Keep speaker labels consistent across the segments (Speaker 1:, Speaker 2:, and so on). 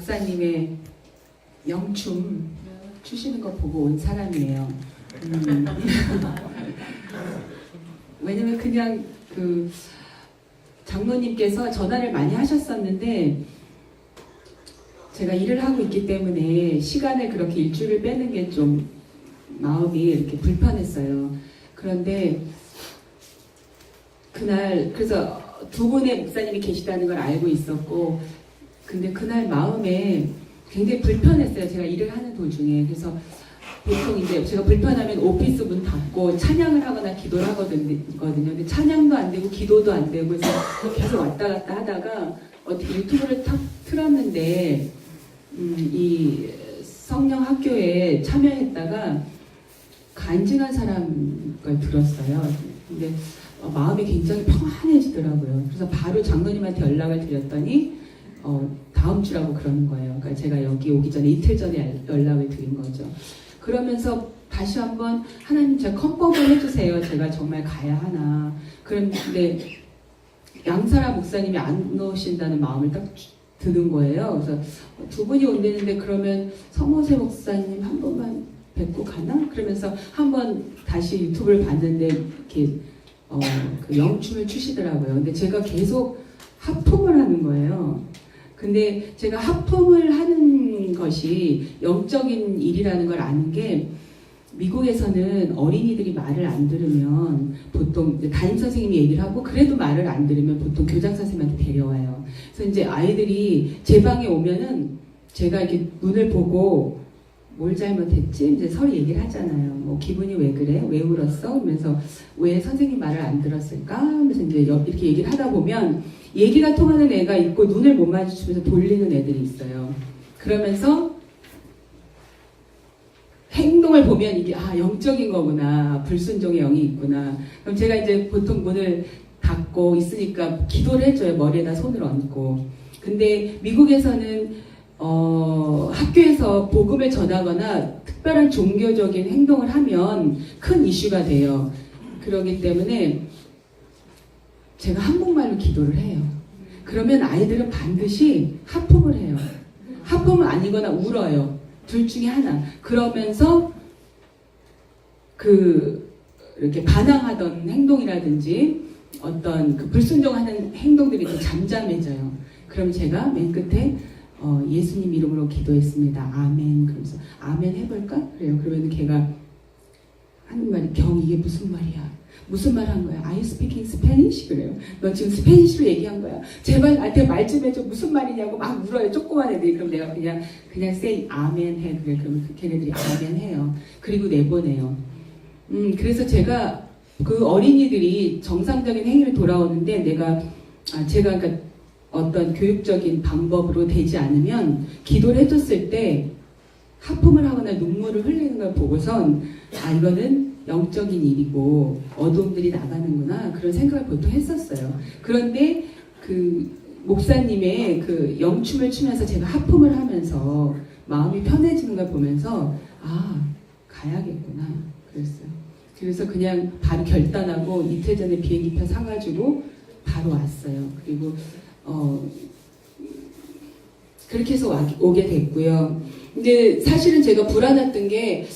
Speaker 1: 목사님의 영춤 추시는 거 보고 온 사람이에요. 왜냐면 그냥 그 장로님께서 전화를 많이 하셨었는데 제가 일을 하고 있기 때문에 시간을 그렇게 일주일을 빼는 게 좀 마음이 이렇게 불편했어요. 그런데 그날 그래서 두 분의 목사님이 계시다는 걸 알고 있었고, 근데 그날 마음에 굉장히 불편했어요. 제가 일을 하는 도중에. 그래서 보통 이제 제가 불편하면 오피스 문 닫고 찬양을 하거나 기도를 하거든요. 근데 찬양도 안 되고 기도도 안 되고 그래서 계속 왔다 갔다 하다가 어떻게 유튜브를 탁 틀었는데 이 성령 학교에 참여했다가 간증한 사람 걸 들었어요. 근데 마음이 굉장히 평안해지더라고요. 그래서 바로 장로님한테 연락을 드렸더니 다음 주라고 그러는 거예요. 그러니까 제가 여기 오기 전에 이틀 전에 연락을 드린 거죠. 그러면서 다시 한번 하나님 제가 컨펌을 해주세요. 제가 정말 가야 하나. 그런데 양사라 목사님이 안 오신다는 마음을 딱 드는 거예요. 그래서 두 분이 온다는데 그러면 서모세 목사님 한 번만 뵙고 가나? 그러면서 한번 다시 유튜브를 봤는데 이렇게 그 영춤을 추시더라고요. 근데 제가 계속 하품을 하는 거예요. 근데 제가 하품을 하는 것이 영적인 일이라는 걸 아는 게 미국에서는 어린이들이 말을 안 들으면 보통 담임 선생님이 얘기를 하고 그래도 말을 안 들으면 보통 교장 선생님한테 데려와요. 그래서 이제 아이들이 제 방에 오면은 제가 이렇게 눈을 보고 뭘 잘못했지? 이제 서로 얘기를 하잖아요. 뭐 기분이 왜 그래? 왜 울었어? 그러면서 왜 선생님 말을 안 들었을까? 하면서 이제 이렇게 얘기를 하다 보면 얘기가 통하는 애가 있고 눈을 못 마주치면서 돌리는 애들이 있어요. 그러면서 행동을 보면 이게 영적인 거구나. 불순종의 영이 있구나. 그럼 제가 이제 보통 문을 닫고 있으니까 기도를 해줘요. 머리에다 손을 얹고. 근데 미국에서는 학교에서 복음을 전하거나 특별한 종교적인 행동을 하면 큰 이슈가 돼요. 그렇기 때문에 제가 한국말로 기도를 해요. 그러면 아이들은 반드시 하품을 해요. 하품은 아니거나 울어요. 둘 중에 하나. 그러면서 이렇게 반항하던 행동이라든지 어떤 그 불순종하는 행동들이 또 잠잠해져요. 그럼 제가 맨 끝에 예수님 이름으로 기도했습니다. 아멘. 그러면서 아멘 해볼까? 그래요. 그러면 걔가 하는 말이 이게 무슨 말이야? 무슨 말 한 거야? Are you speaking Spanish? 그래요. 너 지금 스페니쉬로 얘기한 거야? 제발 나한테 말 좀 해줘. 무슨 말이냐고 막 물어요. 조그만 애들이. 그럼 내가 그냥 say 아멘 해. 그래. 그러면 걔네들이 아멘 해요. 그리고 내보내요. 그래서 제가 그 어린이들이 정상적인 행위를 돌아오는데 제가 그러니까 어떤 교육적인 방법으로 되지 않으면 기도를 해줬을 때 하품을 하거나 눈물을 흘리는 걸 보고선 이거는 영적인 일이고 어둠들이 나가는구나 그런 생각을 보통 했었어요. 그런데 그 목사님의 그 영춤을 추면서 제가 하품을 하면서 마음이 편해지는 걸 보면서 가야겠구나 그랬어요. 그래서 그냥 바로 결단하고 이틀 전에 비행기표 사가지고 바로 왔어요. 그리고 그렇게 해서 오게 됐고요. 근데 사실은 제가 불안했던 게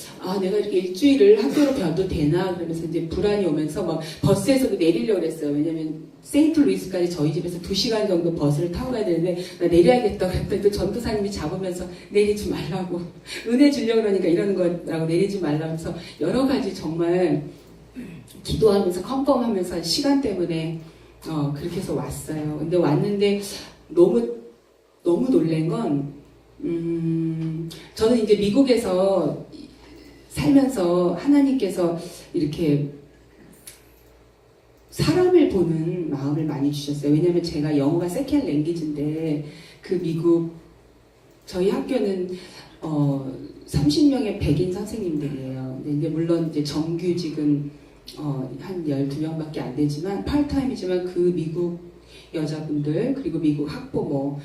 Speaker 1: 내가 이렇게 일주일을 학교로 가도 되나 그러면서 이제 불안이 오면서 막 버스에서도 내리려고 그랬어요. 왜냐면 세인트루이스까지 저희 집에서 2시간 정도 버스를 타고 가야 되는데 나 내려야겠다 그랬더니 또 전도사님이 잡으면서 내리지 말라고 은혜 주려고 그러니까 이러는 거라고 내리지 말라면서 여러 가지 정말 기도하면서 컨펌하면서 시간 때문에 그렇게 해서 왔어요. 근데 왔는데 너무 놀란 건 저는 이제 미국에서 살면서 하나님께서 이렇게 사람을 보는 마음을 많이 주셨어요. 왜냐하면 제가 영어가 세컨 랭귀지인데 그 미국 저희 학교는 30명의 백인 선생님들이에요. 근데 이제 물론 이제 정규직은 한 12명밖에 안 되지만 파트타임이지만 그 미국 여자분들 그리고 미국 학부모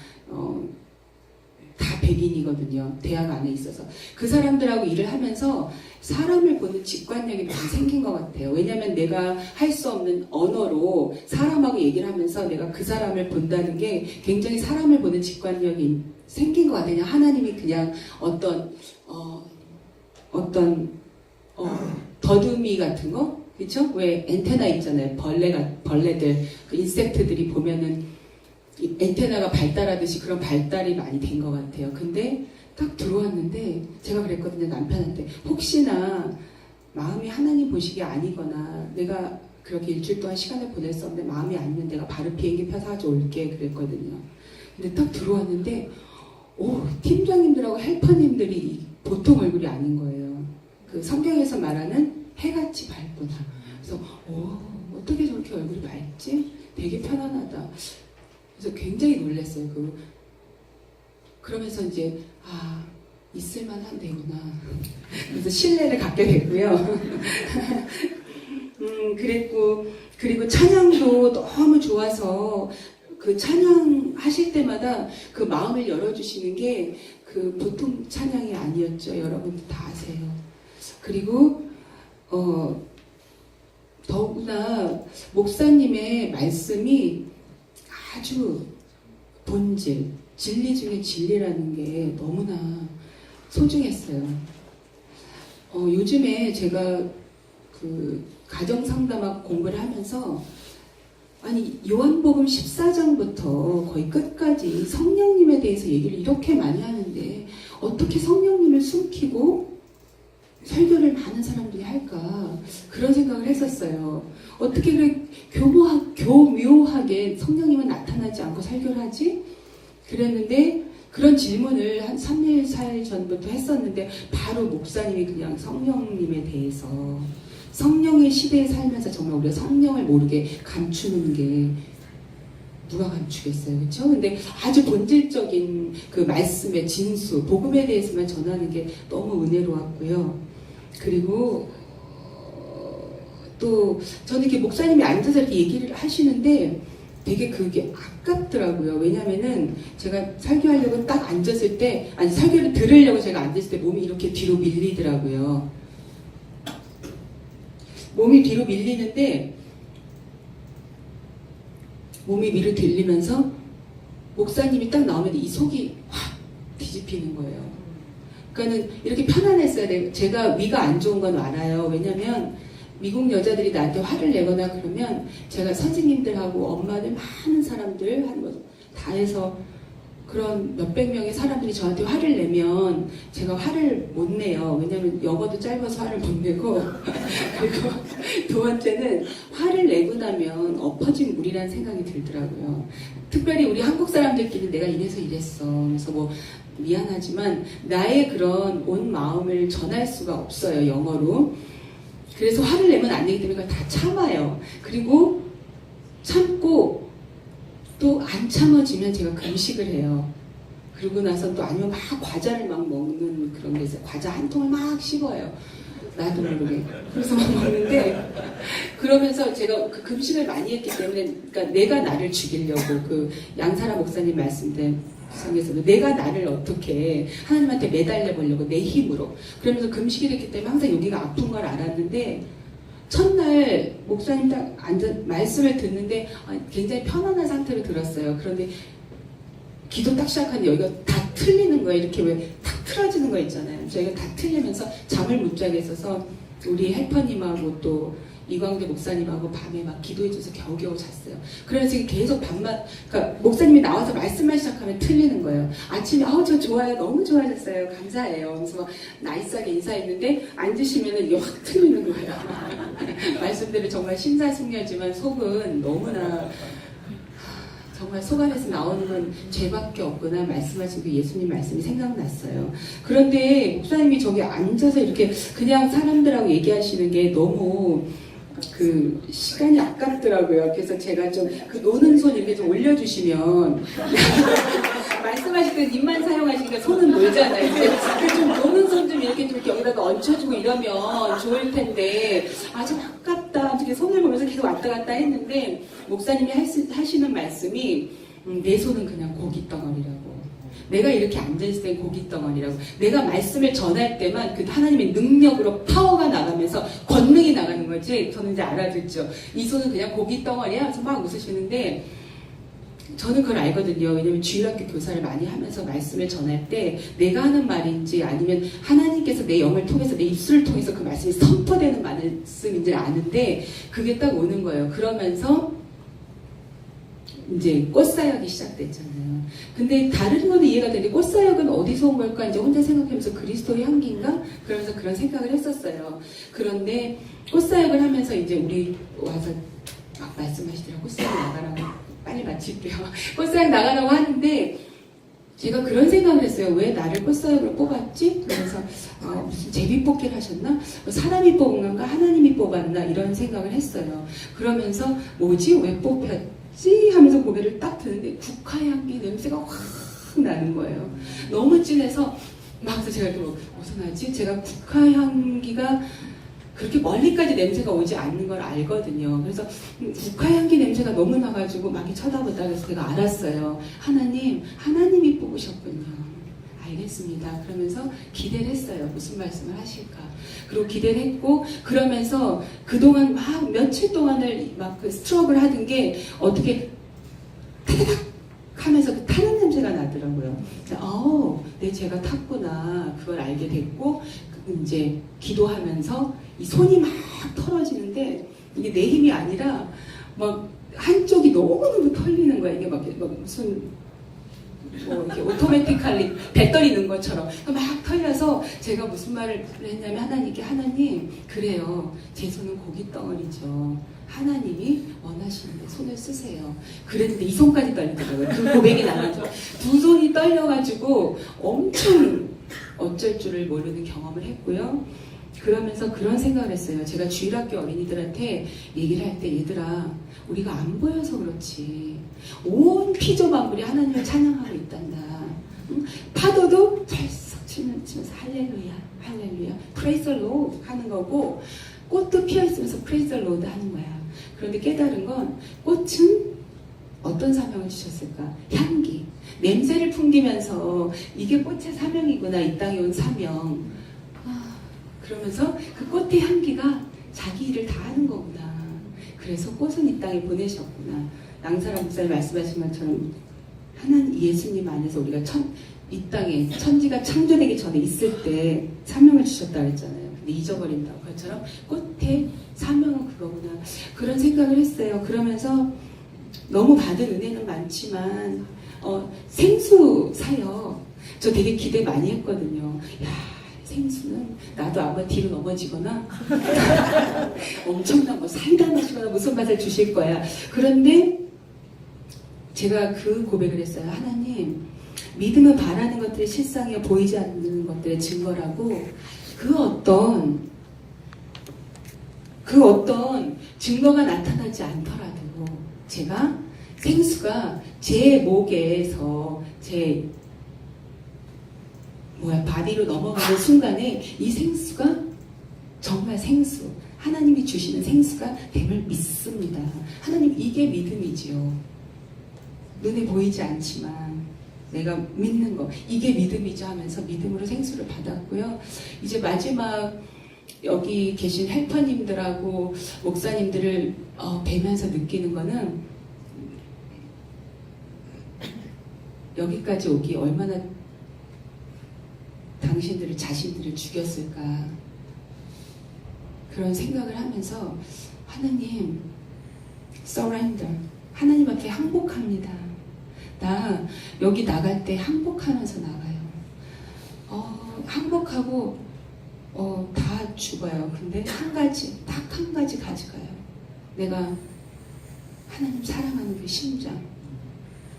Speaker 1: 다 백인이거든요. 대학 안에 있어서. 그 사람들하고 일을 하면서 사람을 보는 직관력이 많이 생긴 것 같아요. 왜냐하면 내가 할 수 없는 언어로 사람하고 얘기를 하면서 내가 그 사람을 본다는 게 굉장히 사람을 보는 직관력이 생긴 것 같아요. 하나님이 그냥 어떤 더듬이 같은 거? 그쵸? 왜 엔테나 있잖아요. 벌레들, 그 인섹트들이 보면은 엔테나가 발달하듯이 그런 발달이 많이 된 것 같아요. 근데 딱 들어왔는데 제가 그랬거든요. 남편한테. 혹시나 마음이 하나님 보시기에 아니거나 내가 그렇게 일주일 동안 시간을 보낼 수 없는데 마음이 아니면 내가 바로 비행기 표 사줘 올게 그랬거든요. 근데 딱 들어왔는데 팀장님들하고 헬퍼님들이 보통 얼굴이 아닌 거예요. 그 성경에서 말하는 해같이 밝구나. 그래서 어떻게 저렇게 얼굴이 밝지? 되게 편안하다. 그래서 굉장히 놀랐어요. 그러면서 이제 있을만한 데구나. 그래서 신뢰를 갖게 됐고요. 그리고 찬양도 너무 좋아서 그 찬양 하실 때마다 그 마음을 열어주시는 게 그 보통 찬양이 아니었죠. 여러분도 다 아세요. 그리고 더구나 목사님의 말씀이 아주 본질, 진리 중에 진리라는 게 너무나 소중했어요. 요즘에 제가 그 가정상담학 공부를 하면서 요한복음 14장부터 거의 끝까지 성령님에 대해서 얘기를 이렇게 많이 하는데 어떻게 성령님을 숨기고 설교를 많은 사람들이 할까 그런 생각을 했었어요. 어떻게 그렇게 교묘하게 성령님은 나타나지 않고 설교를 하지? 그랬는데 그런 질문을 한 3일, 4일 전부터 했었는데 바로 목사님이 그냥 성령님에 대해서 성령의 시대에 살면서 정말 우리가 성령을 모르게 감추는 게 누가 감추겠어요, 그렇죠? 근데 아주 본질적인 그 말씀의 진수, 복음에 대해서만 전하는 게 너무 은혜로웠고요. 그리고 또 저는 이렇게 목사님이 앉아서 이렇게 얘기를 하시는데 되게 그게 아깝더라고요. 왜냐면은 제가 설교하려고 딱 앉았을 때, 설교를 들으려고 제가 앉았을 때 몸이 이렇게 뒤로 밀리더라고요. 몸이 뒤로 밀리는데 몸이 뒤로 들리면서 목사님이 딱 나오면 이 속이 확 뒤집히는 거예요. 그러니까는 이렇게 편안했어요. 제가 위가 안 좋은 건 알아요. 왜냐면 미국 여자들이 나한테 화를 내거나 그러면 제가 선생님들하고 엄마들 많은 사람들 다 해서 그런 몇백 명의 사람들이 저한테 화를 내면 제가 화를 못 내요. 왜냐면 영어도 짧아서 화를 못 내고 그리고 두 번째는 화를 내고 나면 엎어진 물이라는 생각이 들더라고요. 특별히 우리 한국 사람들끼리 내가 이래서 이랬어. 그래서 뭐 미안하지만 나의 그런 온 마음을 전할 수가 없어요. 영어로. 그래서 화를 내면 안 되기 때문에 그걸 다 참아요. 그리고 참고 또 안 참아지면 제가 금식을 해요. 그러고 나서 또 아니면 막 과자를 막 먹는 그런 게 있어요. 과자 한 통을 막 씹어요. 나도 모르게. 그래서 막 먹는데 그러면서 제가 그 금식을 많이 했기 때문에 그러니까 내가 나를 죽이려고 그 양사라 목사님 말씀대로 성에서도 내가 나를 어떻게 하나님한테 매달려 보려고 내 힘으로 그러면서 금식을 했기 때문에 항상 여기가 아픈 걸 알았는데 첫날 목사님 딱 말씀을 듣는데 굉장히 편안한 상태로 들었어요. 그런데 기도 딱 시작하는데 여기가 다 틀리는 거예요. 이렇게 왜 탁 틀어지는 거 있잖아요. 저희가 다 틀리면서 잠을 못 자겠어서 우리 헬퍼님하고 또 이광재 목사님하고 밤에 막 기도해줘서 겨우겨우 잤어요. 그래서 계속 밤만, 그러니까 목사님이 나와서 말씀만 시작하면 틀리는 거예요. 아침에, 저 좋아요. 너무 좋아졌어요. 감사해요. 그래서 막 나이스하게 인사했는데, 앉으시면은 이게 확 틀리는 거예요. 말씀대로 정말 심사숙녀지만 속은 너무나, 정말 속 안에서 나오는 건 죄밖에 없구나 말씀하신 그 예수님 말씀이 생각났어요. 그런데 목사님이 저기 앉아서 이렇게 그냥 사람들하고 얘기하시는 게 너무 그 시간이 아깝더라고요. 그래서 제가 좀 그 노는 손 이렇게 좀 올려주시면 말씀하실 때 입만 사용하시니까 손은 놀잖아요. 근데 좀 노는 손 좀 이렇게 좀 여기다가 얹혀주고 이러면 좋을 텐데 좀 아깝다. 어떻게 손을 보면서 계속 왔다 갔다 했는데 목사님이 하시는 말씀이 내 손은 그냥 고깃덩어리라고. 내가 이렇게 앉아있을 땐 고기 덩어리라고. 내가 말씀을 전할 때만 그 하나님의 능력으로 파워가 나가면서 권능이 나가는 거지. 저는 이제 알아듣죠. 이 손은 그냥 고기 덩어리야? 그래서 막 웃으시는데 저는 그걸 알거든요. 왜냐면 주일학교 교사를 많이 하면서 말씀을 전할 때 내가 하는 말인지 아니면 하나님께서 내 영을 통해서 내 입술을 통해서 그 말씀이 선포되는 말씀인지 아는데 그게 딱 오는 거예요. 그러면서 이제 꽃사역이 시작됐잖아요. 근데 다른 거는 이해가 되는데 꽃사역은 어디서 온 걸까 이제 혼자 생각하면서 그리스도의 향기인가? 그러면서 그런 생각을 했었어요. 그런데 꽃사역을 하면서 이제 우리 와서 막 말씀하시더라고요. 꽃사역 나가라고. 빨리 마칠게요. 꽃사역 나가라고 하는데 제가 그런 생각을 했어요. 왜 나를 꽃사역으로 뽑았지? 그래서 무슨 제비 뽑기를 하셨나? 사람이 뽑은 건가? 하나님이 뽑았나? 이런 생각을 했어요. 그러면서 뭐지? 왜 뽑혔지? 하면서 고개를 딱 드는데 국화향기 냄새가 확 나는 거예요. 너무 진해서 막 제가 또 무슨 하지? 제가 국화향기가 그렇게 멀리까지 냄새가 오지 않는 걸 알거든요. 그래서 국화향기 냄새가 너무 나가지고 막 쳐다보다 그래서 제가 알았어요. 하나님이 뽑으셨군요. 알겠습니다. 그러면서 기대를 했어요. 무슨 말씀을 하실까. 그리고 기대를 했고 그러면서 그동안 막 며칠 동안을 막 그 스트럭을 하던 게 어떻게 타다닥 하면서 그 타는 냄새가 나더라고요. 네, 제가 탔구나. 그걸 알게 됐고 이제 기도하면서 이 손이 막 털어지는데 이게 내 힘이 아니라 막 한쪽이 너무너무 털리는 거야. 이게 막 무슨 이렇게 오토매틱할리 배터리 넣은 것처럼 막 털려서 제가 무슨 말을 했냐면 하나님 그래요. 제 손은 고기 덩어리죠. 하나님이 원하시는데 손을 쓰세요. 그랬는데 이 손까지 떨리더라고요. 그 고백이 나면서 두 손이 떨려가지고 엄청 어쩔 줄을 모르는 경험을 했고요. 그러면서 그런 생각을 했어요. 제가 주일학교 어린이들한테 얘기를 할 때 얘들아 우리가 안 보여서 그렇지 온 피조만물이 하나님을 찬양하고 있단다. 파도도 철썩 치면서 할렐루야 praise the Lord 하는 거고 꽃도 피어있으면서 praise the Lord 하는 거야. 그런데 깨달은 건 꽃은 어떤 사명을 주셨을까? 향기 냄새를 풍기면서 이게 꽃의 사명이구나. 이 땅에 온 사명. 그러면서 그 꽃의 향기가 자기 일을 다 하는 거구나. 그래서 꽃은 이 땅에 보내셨구나. 양사람 목사님 말씀하신 것처럼 하나님 예수님 안에서 우리가 이 땅에 천지가 창조되기 전에 있을 때 사명을 주셨다 그랬잖아요. 근데 잊어버린다고. 그것처럼 꽃의 사명은 그거구나. 그런 생각을 했어요. 그러면서 너무 받은 은혜는 많지만 생수 사역 저 되게 기대 많이 했거든요. 생수는 나도 아마 뒤로 넘어지거나 엄청난 사이다 마시거나 무슨 맛을 주실 거야. 그런데 제가 그 고백을 했어요. 하나님 믿음은 바라는 것들의 실상이요 보이지 않는 것들의 증거라고 그 어떤 증거가 나타나지 않더라도 제가 생수가 제 목에서 바디로 넘어가는 순간에 이 생수가 정말 생수, 하나님이 주시는 생수가 됨을 믿습니다. 하나님 이게 믿음이지요. 눈에 보이지 않지만 내가 믿는 거 이게 믿음이죠 하면서 믿음으로 생수를 받았고요. 이제 마지막 여기 계신 헬퍼님들하고 목사님들을 뵈면서 느끼는 거는 여기까지 오기 얼마나 당신들을 자신들을 죽였을까 그런 생각을 하면서 하나님 surrender 하나님 앞에 항복합니다. 나 여기 나갈 때 항복하면서 나가요. 항복하고 다 죽어요. 근데 딱 한 가지 가져가요. 내가 하나님 사랑하는 그 심장,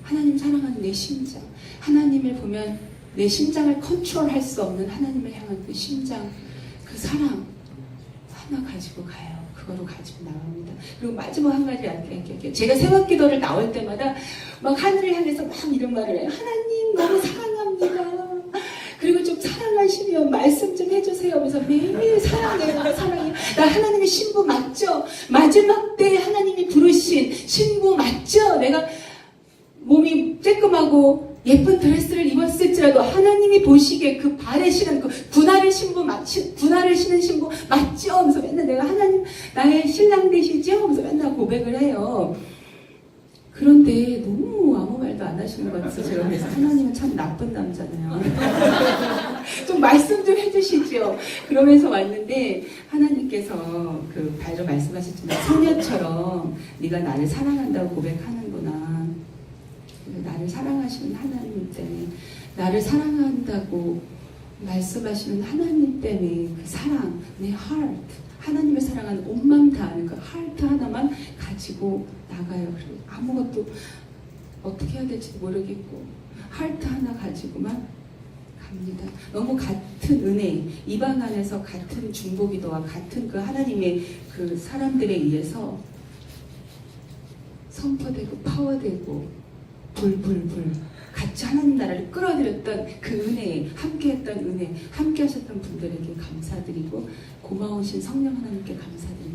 Speaker 1: 하나님 사랑하는 내 심장, 하나님을 보면 내 심장을 컨트롤할 수 없는 하나님을 향한 그 심장, 그 사랑 하나 가지고 가요. 그거로 가지고 나갑니다. 그리고 마지막 한 가지 할게요. 제가 새벽기도를 나올 때마다 막 하늘을 향해서 막 이런 말을 해요. 하나님 너무 사랑합니다. 그리고 좀 사랑하시면 말씀 좀 해주세요. 그래서 매일 사랑해요. 나 하나님의 신부 맞죠? 마지막 때 하나님이 부르신 신부 맞죠? 내가 몸이 쬐끔하고 예쁜 드레스를 입었을 할지라도 하나님이 보시기에 그 발에 신은 그 군화를 신은 신부 맞죠? 하면서 맨날 내가 하나님 나의 신랑 되시죠? 하면서 맨날 고백을 해요. 그런데 너무 아무 말도 안 하시는 것 같아서 제가 그래서 하나님은 참 나쁜 남자네요. 좀 말씀 좀 해주시죠. 그러면서 왔는데 하나님께서 그 바로 말씀하셨지만 소녀처럼 네가 나를 사랑한다고 고백하는구나. 나를 사랑하시는 하나님 때문에 나를 사랑한다고 말씀하시는 하나님 때문에 그 사랑, 내 heart, 하나님을 사랑하는 온 마음 다하는 그 heart 하나만 가지고 나가요. 그리고 아무것도 어떻게 해야 될지 모르겠고 heart 하나 가지고만 갑니다. 너무 같은 은혜, 이방 안에서 같은 중보기도와 같은 그 하나님의 그 사람들에 의해서 선포되고 파워되고 불 같이 하나님 나라를 끌어들였던 그 은혜, 함께했던 은혜, 함께 하셨던 분들에게 감사드리고 고마우신 성령 하나님께 감사드립니다.